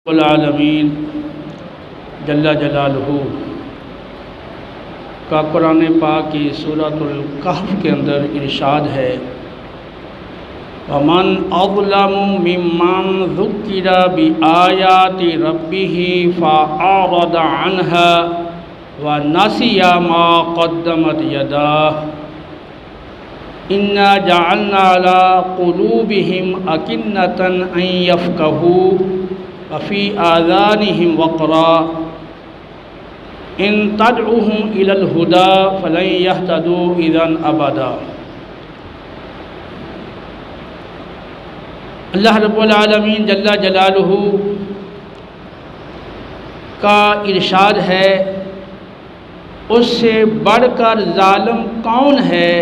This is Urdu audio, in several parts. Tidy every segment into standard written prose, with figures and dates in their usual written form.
العالمین جل جلالہ کا قرآن پاک کی سورۃ الکہف کے اندر ارشاد ہے وَمَنْ أَظْلَمُ مِمَّنْ ذُكِّرَ بِآيَاتِ رَبِّهِ فَأَعْرَضَ عَنْهَا وَنَسِيَ مَا قَدَّمَتْ يَدَاهُ إِنَّا جَعَلْنَا عَلَىٰ قُلُوبِهِمْ أَكِنَّةً أَن يَفْقَهُوهُ وفی آذانہم وقرا ان تدعوہم الی الہدی فلن یہتدوا اذا ابدا۔ اللہ رب العالمین جل جلالہ کا ارشاد ہے اس سے بڑھ کر ظالم کون ہے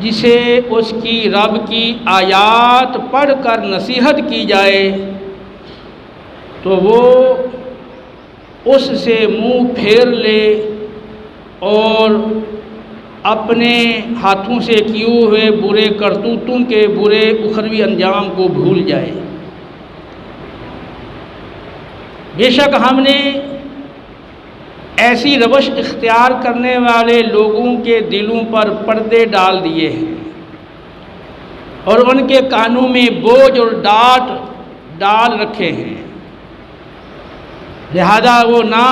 جسے اس کی رب کی آیات پڑھ کر نصیحت کی جائے تو وہ اس سے منہ پھیر لے اور اپنے ہاتھوں سے کیے ہوئے برے کرتوتوں کے برے اخروی انجام کو بھول جائے۔ بے شک ہم نے ایسی روش اختیار کرنے والے لوگوں کے دلوں پر پردے ڈال دیے ہیں اور ان کے کانوں میں بوجھ اور ڈانٹ ڈال رکھے ہیں، لہذا وہ نہ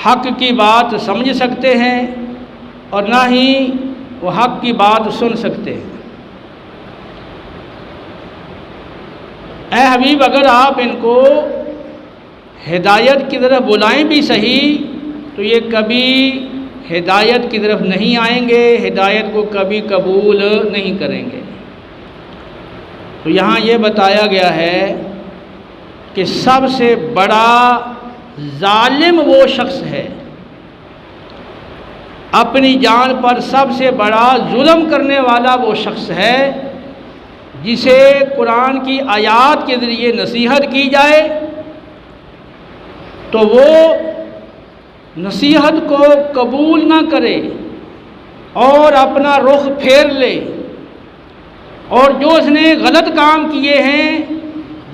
حق کی بات سمجھ سکتے ہیں اور نہ ہی وہ حق کی بات سن سکتے ہیں۔ اے حبیب، اگر آپ ان کو ہدایت کی طرف بلائیں بھی صحیح تو یہ کبھی ہدایت کی طرف نہیں آئیں گے، ہدایت کو کبھی قبول نہیں کریں گے۔ تو یہاں یہ بتایا گیا ہے کہ سب سے بڑا ظالم وہ شخص ہے، اپنی جان پر سب سے بڑا ظلم کرنے والا وہ شخص ہے جسے قرآن کی آیات کے ذریعے نصیحت کی جائے تو وہ نصیحت کو قبول نہ کرے اور اپنا رخ پھیر لے، اور جو اس نے غلط کام کیے ہیں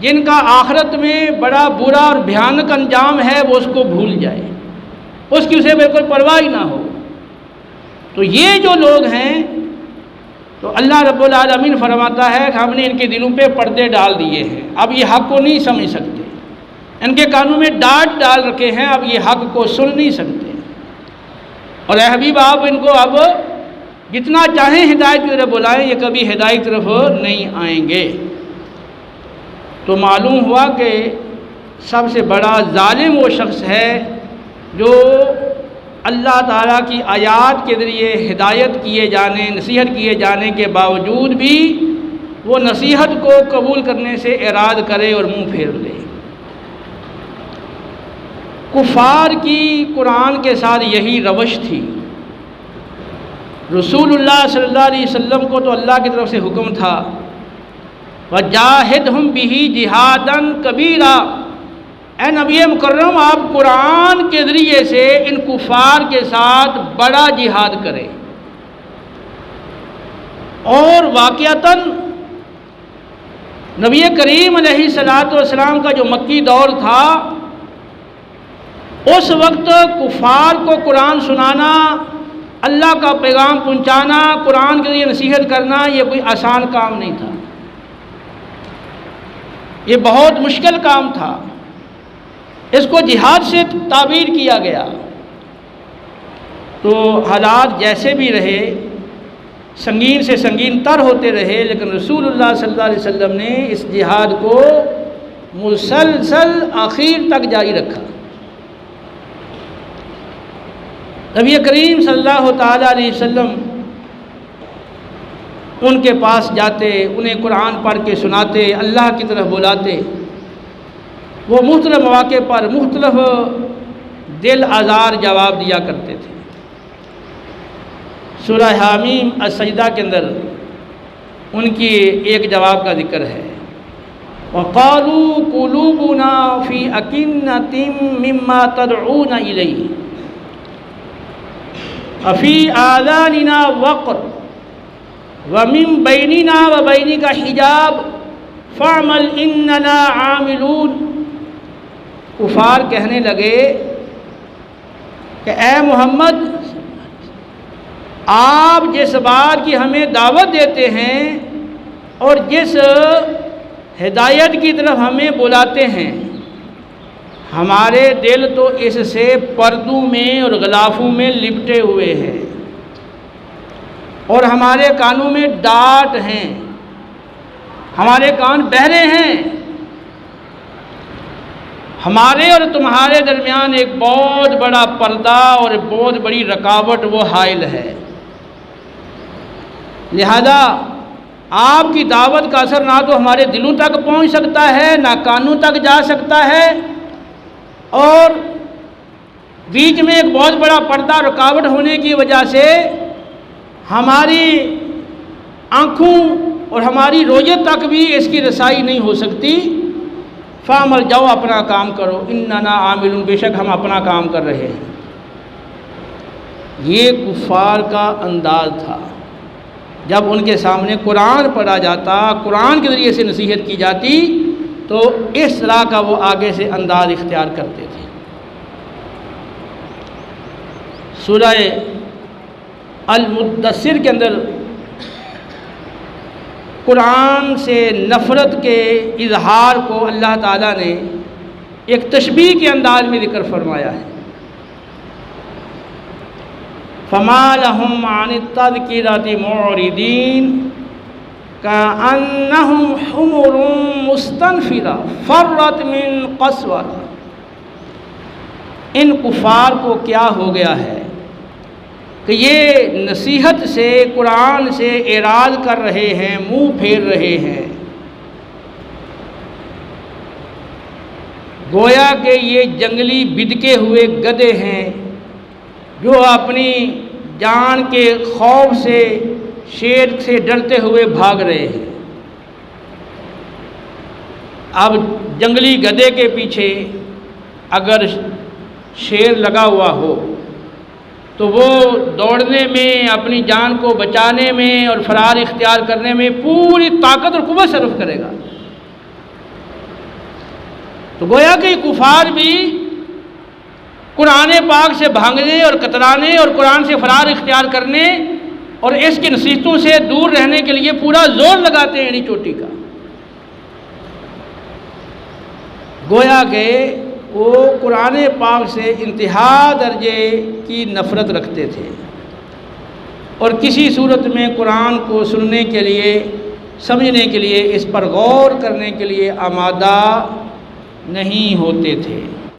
جن کا آخرت میں بڑا برا اور بھیانک انجام ہے وہ اس کو بھول جائے، اس کی اسے بالکل پرواہ ہی نہ ہو۔ تو یہ جو لوگ ہیں تو اللہ رب العالمین فرماتا ہے کہ ہم نے ان کے دلوں پہ پردے ڈال دیے ہیں، اب یہ حق کو نہیں سمجھ سکتے، ان کے کانوں میں ڈانٹ ڈال رکھے ہیں، اب یہ حق کو سن نہیں سکتے۔ اور اے حبیب، آپ ان کو اب جتنا چاہیں ہدایت کی طرف بلائیں یہ کبھی ہدایت کی طرف نہیں آئیں گے۔ تو معلوم ہوا کہ سب سے بڑا ظالم وہ شخص ہے جو اللہ تعالیٰ کی آیات کے ذریعے ہدایت کیے جانے، نصیحت کیے جانے کے باوجود بھی وہ نصیحت کو قبول کرنے سے اعراض کرے اور منہ پھیر لے۔ کفار کی قرآن کے ساتھ یہی روش تھی۔ رسول اللہ صلی اللہ علیہ وسلم کو تو اللہ کی طرف سے حکم تھا وَجَاهِدْهُمْ بِهِ جِهَادًا كَبِيرًا، اے نبی مکرم آپ قرآن کے ذریعے سے ان کفار کے ساتھ بڑا جہاد کریں۔ اور واقعتاً نبی کریم علیہ السلام کا جو مکی دور تھا اس وقت کفار کو قرآن سنانا، اللہ کا پیغام پہنچانا، قرآن کے ذریعے نصیحت کرنا یہ کوئی آسان کام نہیں تھا، یہ بہت مشکل کام تھا۔ اس کو جہاد سے تعبیر کیا گیا۔ تو حالات جیسے بھی رہے، سنگین سے سنگین تر ہوتے رہے، لیکن رسول اللہ صلی اللہ علیہ وسلم نے اس جہاد کو مسلسل آخر تک جاری رکھا۔ نبی کریم صلی اللہ تعالیٰ علیہ وسلم ان کے پاس جاتے، انہیں قرآن پڑھ کے سناتے، اللہ کی طرف بلاتے، وہ مختلف مواقع پر مختلف دل آزار جواب دیا کرتے تھے۔ سورہ حامیم السجدہ کے اندر ان کی ایک جواب کا ذکر ہے وَقَالُوا قُلُوبُنَا فِي أَكِنَّةٍ مِّمَّا تَدْعُونَ إِلَيْهِ وَفِي آذَانِنَا وَقْرٌ وَمِن بَيْنِنَا وَبَيْنِكَ حِجَابٌ فَاعْمَلْ إِنَّنَا عَامِلُونَ۔ کفار کہنے لگے کہ اے محمد، آپ جس بات کی ہمیں دعوت دیتے ہیں اور جس ہدایت کی طرف ہمیں بلاتے ہیں، ہمارے دل تو اس سے پردوں میں اور غلافوں میں لپٹے ہوئے ہیں، اور ہمارے کانوں میں ڈانٹ ہیں، ہمارے کان بہرے ہیں۔ ہمارے اور تمہارے درمیان ایک بہت بڑا پردہ اور بہت بڑی رکاوٹ وہ حائل ہے، لہذا آپ کی دعوت کا اثر نہ تو ہمارے دلوں تک پہنچ سکتا ہے، نہ کانوں تک جا سکتا ہے، اور بیچ میں ایک بہت بڑا پردہ رکاوٹ ہونے کی وجہ سے ہماری آنکھوں اور ہماری رویت تک بھی اس کی رسائی نہیں ہو سکتی۔ فَعْمَلْ، جاؤ اپنا کام کرو، اِنَّنَا عَامِلُونَ، بے شک ہم اپنا کام کر رہے ہیں۔ یہ کفار کا انداز تھا۔ جب ان کے سامنے قرآن پڑھا جاتا، قرآن کے ذریعے سے نصیحت کی جاتی، تو اس طرح کا وہ آگے سے انداز اختیار کرتے تھے۔ سورہ المدثر کے اندر قرآن سے نفرت کے اظہار کو اللہ تعالیٰ نے ایک تشبیہ کے انداز میں ذکر فرمایا ہے۔ فَمَا لَهُمْ عَنِ التَّذْكِرَةِ مُعْرِضِينَ كَأَنَّهُمْ حُمُرٌ مُسْتَنْفِرَةٌ فَرَّتْ مِنْ قَسْوَرَةٍ۔ ان کفار کو کیا ہو گیا ہے کہ یہ نصیحت سے، قرآن سے اعراض کر رہے ہیں، منہ پھیر رہے ہیں، گویا کہ یہ جنگلی بدکے ہوئے گدھے ہیں جو اپنی جان کے خوف سے، شیر سے ڈرتے ہوئے بھاگ رہے ہیں۔ اب جنگلی گدھے کے پیچھے اگر شیر لگا ہوا ہو تو وہ دوڑنے میں، اپنی جان کو بچانے میں اور فرار اختیار کرنے میں پوری طاقت اور قوت صرف کرے گا۔ تو گویا کہ کفار بھی قرآن پاک سے بھاگنے اور کترانے اور قرآن سے فرار اختیار کرنے اور اس کی نصیحتوں سے دور رہنے کے لیے پورا زور لگاتے ہیں ایڑی چوٹی کا۔ گویا کہ وہ قرآن پاک سے انتہا درجے کی نفرت رکھتے تھے، اور کسی صورت میں قرآن کو سننے کے لیے، سمجھنے کے لیے، اس پر غور کرنے کے لیے آمادہ نہیں ہوتے تھے۔